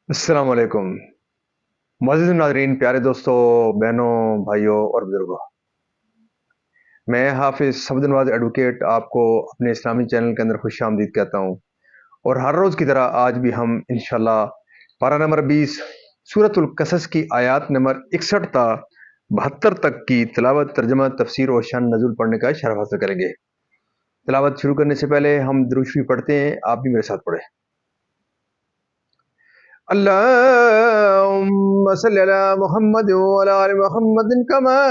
السلام علیکم معزز ناظرین، پیارے دوستوں، بہنوں، بھائیوں اور بزرگوں، میں حافظ صفد نواز ایڈوکیٹ آپ کو اپنے اسلامی چینل کے اندر خوش آمدید کہتا ہوں۔ اور ہر روز کی طرح آج بھی ہم انشاءاللہ پارہ نمبر 20 سورۃ القصص کی آیات نمبر 61 تا 72 تک کی تلاوت، ترجمہ، تفسیر اور شان نزول پڑھنے کا شرف حاصل کریں گے۔ تلاوت شروع کرنے سے پہلے ہم درود شریف پڑھتے ہیں، آپ بھی میرے ساتھ پڑھیں۔ اللهم صل على محمد وعلى آل محمد كما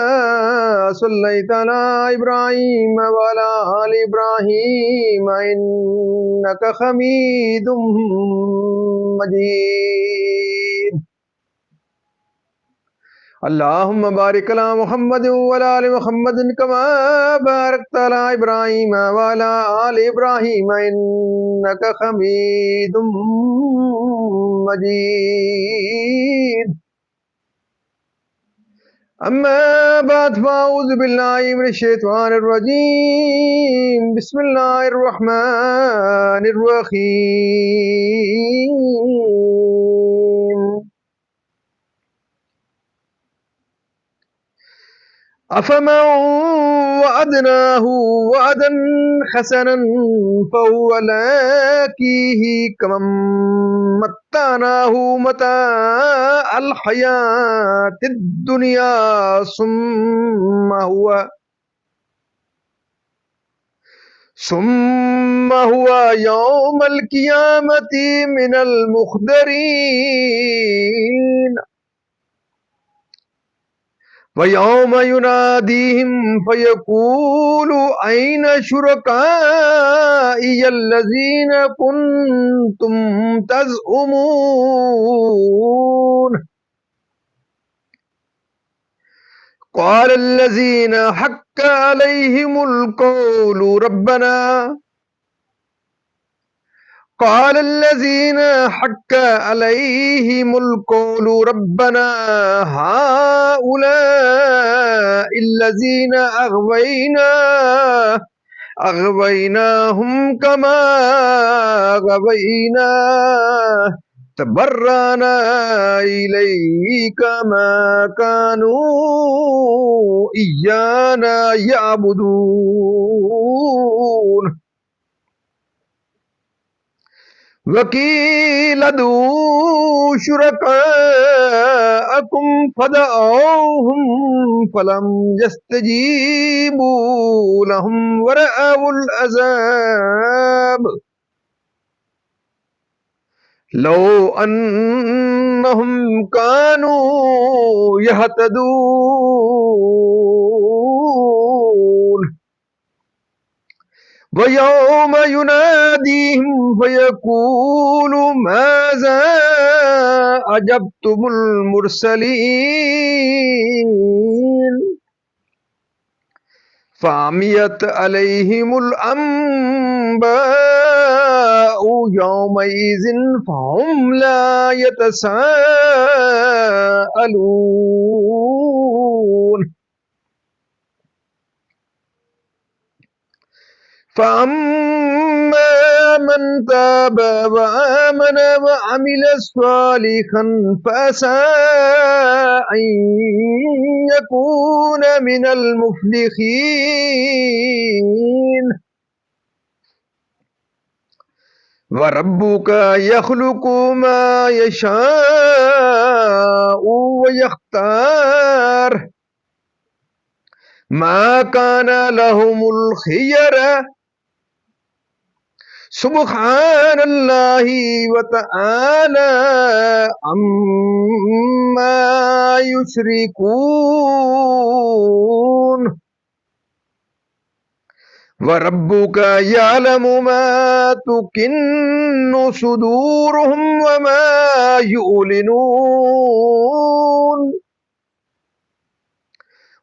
صليت على إبراهيم وعلى آل إبراهيم إنك حميد مجيد. اللهم بارك على محمد وعلى آل محمد كما باركت على إبراهيم وعلى آل إبراهيم إنك حميد مجيد. أما بعد فأعوذ بالله من الشيطان الرجيم. بسم الله الرحمن الرحيم. أفمن وعدناه وعدا حسنا فهو لاقيه كمن متعناه متاع الحياة الدنيا ثم هو يوم القيامة من المخضرين. وَيَوْمَ يُنَادِيهِمْ فَيَقُولُ أَيْنَ شُرَكَائِيَ الَّذِينَ كُنتُمْ تَزْعُمُونَ قَالَ الَّذِينَ حَقَّ عَلَيْهِمُ الْقَوْلُ رَبَّنَا هَؤُلَاءِ الَّذِينَ أَغْوَيْنَاهُمْ كَمَا غَوَيْنَا تَبَرَّأْنَا إِلَيْكَ مَا كَانُوا إِيَّانَا يَعْبُدُونَ. وَقِيلَ ادْعُوا شُرَكَاءَكُمْ فَدَعَوْهُمْ فَلَمْ يَسْتَجِيبُوا لَهُمْ وَرَأَوُا الْعَذَابَ لَوْ أَنَّهُمْ كَانُوا يَهْتَدُونَ. وَيَوْمَ يُنَادِيهِمْ فَيَقُولُ مَاذَا أَجَبْتُمُ الْمُرْسَلِينَ فَعَمِيَتْ عَلَيْهِمُ الْأَنبَاءُ يَوْمَئِذٍ فَهُمْ لَا يَتَسَاءَلُونَ. فَأَمَّا مَنْ تَابَ وَآمَنَ وَعَمِلَ صَالِحًا فَعَسَىٰ أَن يَكُونَ مِنَ الْمُفْلِحِينَ. وَرَبُّكَ يَخْلُقُ مَا يَشَاءُ وَيَخْتَارُ مَا كَانَ لَهُمُ الْخِيَرَةُ. سبحان اللہ وتعالی عما یشرکون. وَرَبُّكَ يَعْلَمُ مَا تُكِنُّ صُدُورُهُمْ وَمَا يُعْلِنُونَ.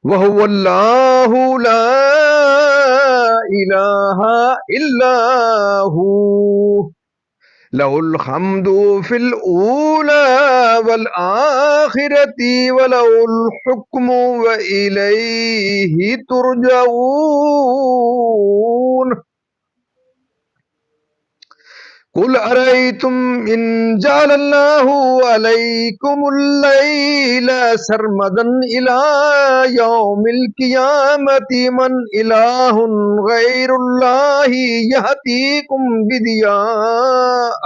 وَهُوَ اللَّهُ لَا إِلَٰهَ إِلَّا هُوَ لَهُ الْحَمْدُ فِي الْأُولَىٰ وَالْآخِرَةِ وَلَهُ الْحُكْمُ وَإِلَيْهِ تُرْجَعُونَ. قل أرأيتم إن جعل الله عليكم الليل سرمدا إلى يوم القيامة من إله غير الله يأتيكم بضياء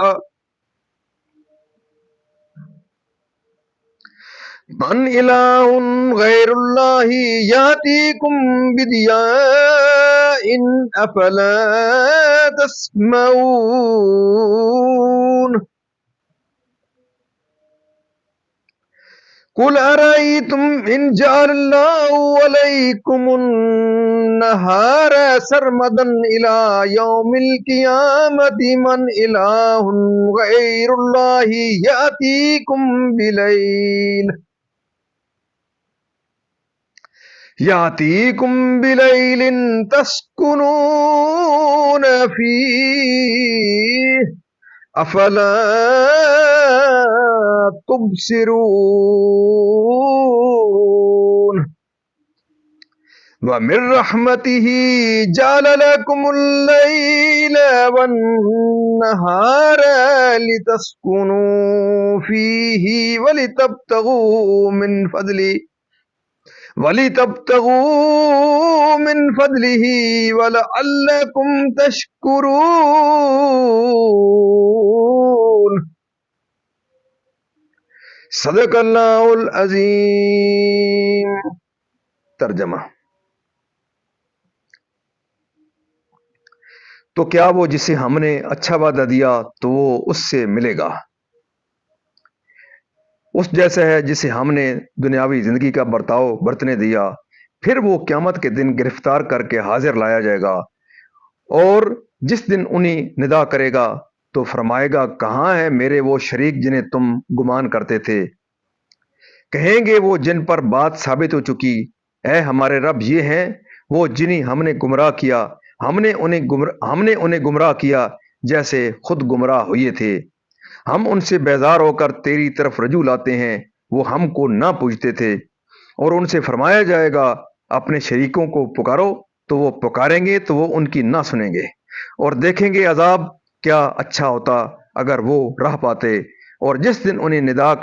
من إله غير الله يأتيكم بضياء أفلا تسمعون قل أرأيتم إن جعل الله عليكم النهار سرمدا إلى يوم القيامة من إله غير الله يأتيكم بليل تسكنون فيه أفلا تبصرون ومن رحمته جعل لكم الليل والنهار لتسكنوا فيه ولتبتغوا من فضله ولعلكم تشكرون صدق اللہ العظیم۔ ترجمہ۔ تو کیا وہ جسے ہم نے اچھا وعدہ دیا تو وہ اس سے ملے گا، اس جیسا ہے جسے ہم نے دنیاوی زندگی کا برتاؤ برتنے دیا، پھر وہ قیامت کے دن گرفتار کر کے حاضر لایا جائے گا، اور جس دن انہیں ندا کرے گا تو فرمائے گا کہاں ہے میرے وہ شریک جنہیں تم گمان کرتے تھے؟ کہیں گے وہ جن پر بات ثابت ہو چکی، اے ہمارے رب یہ ہیں وہ جنہیں ہم نے گمراہ کیا، ہم نے انہیں گمراہ کیا جیسے خود گمراہ ہوئے تھے، ہم ان سے بیزار ہو کر تیری طرف رجوع لاتے ہیں، وہ ہم کو نہ پوجتے تھے۔ اور ان سے فرمایا جائے گا اپنے شریکوں کو پکارو، تو وہ پکاریں گے تو وہ ان کی نہ سنیں گے، اور دیکھیں گے عذاب کیا اچھا ہوتا اگر وہ رہ پاتے۔ اور جس دن انہیں ندا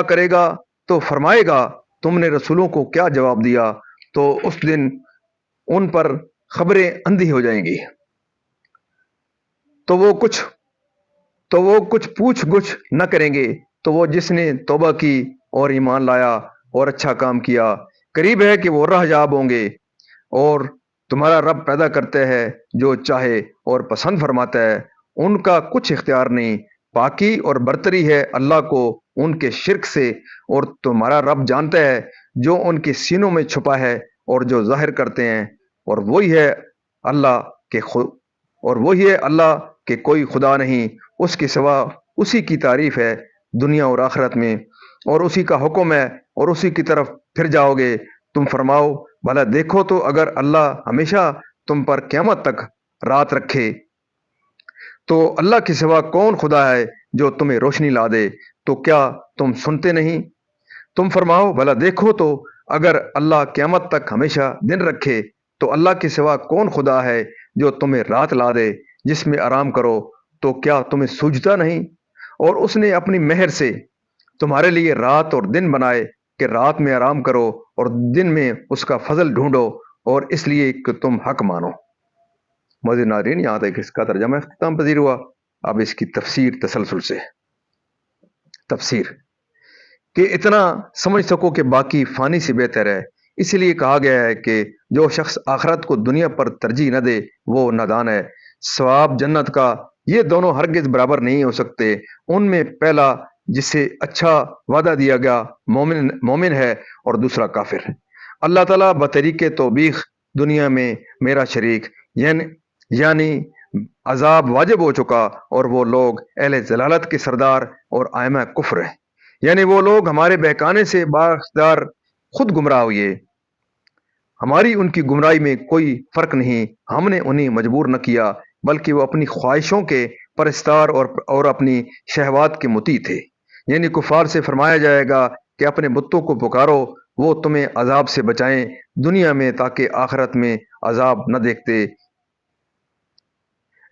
کرے گا تو فرمائے گا تم نے رسولوں کو کیا جواب دیا؟ تو اس دن ان پر خبریں اندھی ہو جائیں گی، تو وہ کچھ پوچھ گچھ نہ کریں گے۔ تو وہ جس نے توبہ کی اور ایمان لایا اور اچھا کام کیا، قریب ہے کہ وہ راہ یاب ہوں گے۔ اور تمہارا رب پیدا کرتا ہے جو چاہے اور پسند فرماتا ہے، ان کا کچھ اختیار نہیں۔ پاکی اور برتری ہے اللہ کو ان کے شرک سے، اور تمہارا رب جانتا ہے جو ان کے سینوں میں چھپا ہے اور جو ظاہر کرتے ہیں، اور وہی ہے اللہ کہ کوئی خدا نہیں اس کے سوا، اسی کی تعریف ہے دنیا اور آخرت میں، اور اسی کا حکم ہے اور اسی کی طرف پھر جاؤ گے۔ تم فرماؤ بھلا دیکھو تو اگر اللہ ہمیشہ تم پر قیامت تک رات رکھے تو اللہ کے سوا کون خدا ہے جو تمہیں روشنی لا دے؟ تو کیا تم سنتے نہیں؟ تم فرماؤ بھلا دیکھو تو اگر اللہ قیامت تک ہمیشہ دن رکھے تو اللہ کے سوا کون خدا ہے جو تمہیں رات لا دے جس میں آرام کرو؟ تو کیا تمہیں سوجتا نہیں؟ اور اس نے اپنی مہر سے تمہارے لیے رات اور دن بنائے کہ رات میں آرام کرو اور دن میں اس کا فضل ڈھونڈو، اور اس لیے کہ تم حق مانو۔ معزز ناظرین، یہاں تک اس کا ترجمہ اختتام پذیر ہوا۔ اب اس کی تفسیر تسلسل سے تفسیر کہ اتنا سمجھ سکو کہ باقی فانی سے بہتر ہے۔ اس لیے کہا گیا ہے کہ جو شخص آخرت کو دنیا پر ترجیح نہ دے وہ نادان ہے۔ ثواب جنت کا یہ دونوں ہرگز برابر نہیں ہو سکتے۔ ان میں پہلا جسے اچھا وعدہ دیا گیا مومن ہے اور دوسرا کافر۔ اللہ تعالیٰ بطریق توبیخ دنیا میں میرا شریک یعنی عذاب واجب ہو چکا، اور وہ لوگ اہل ضلالت کے سردار اور ائمہ کفر ہیں، یعنی وہ لوگ ہمارے بہکانے سے بااختیار خود گمراہ ہوئے۔ ہماری ان کی گمراہی میں کوئی فرق نہیں، ہم نے انہیں مجبور نہ کیا بلکہ وہ اپنی خواہشوں کے پرستار اور اپنی شہوات کے مطیع تھے۔ یعنی کفار سے فرمایا جائے گا کہ اپنے بتوں کو پکارو، وہ تمہیں عذاب سے بچائیں دنیا میں تاکہ آخرت میں عذاب نہ دیکھتے۔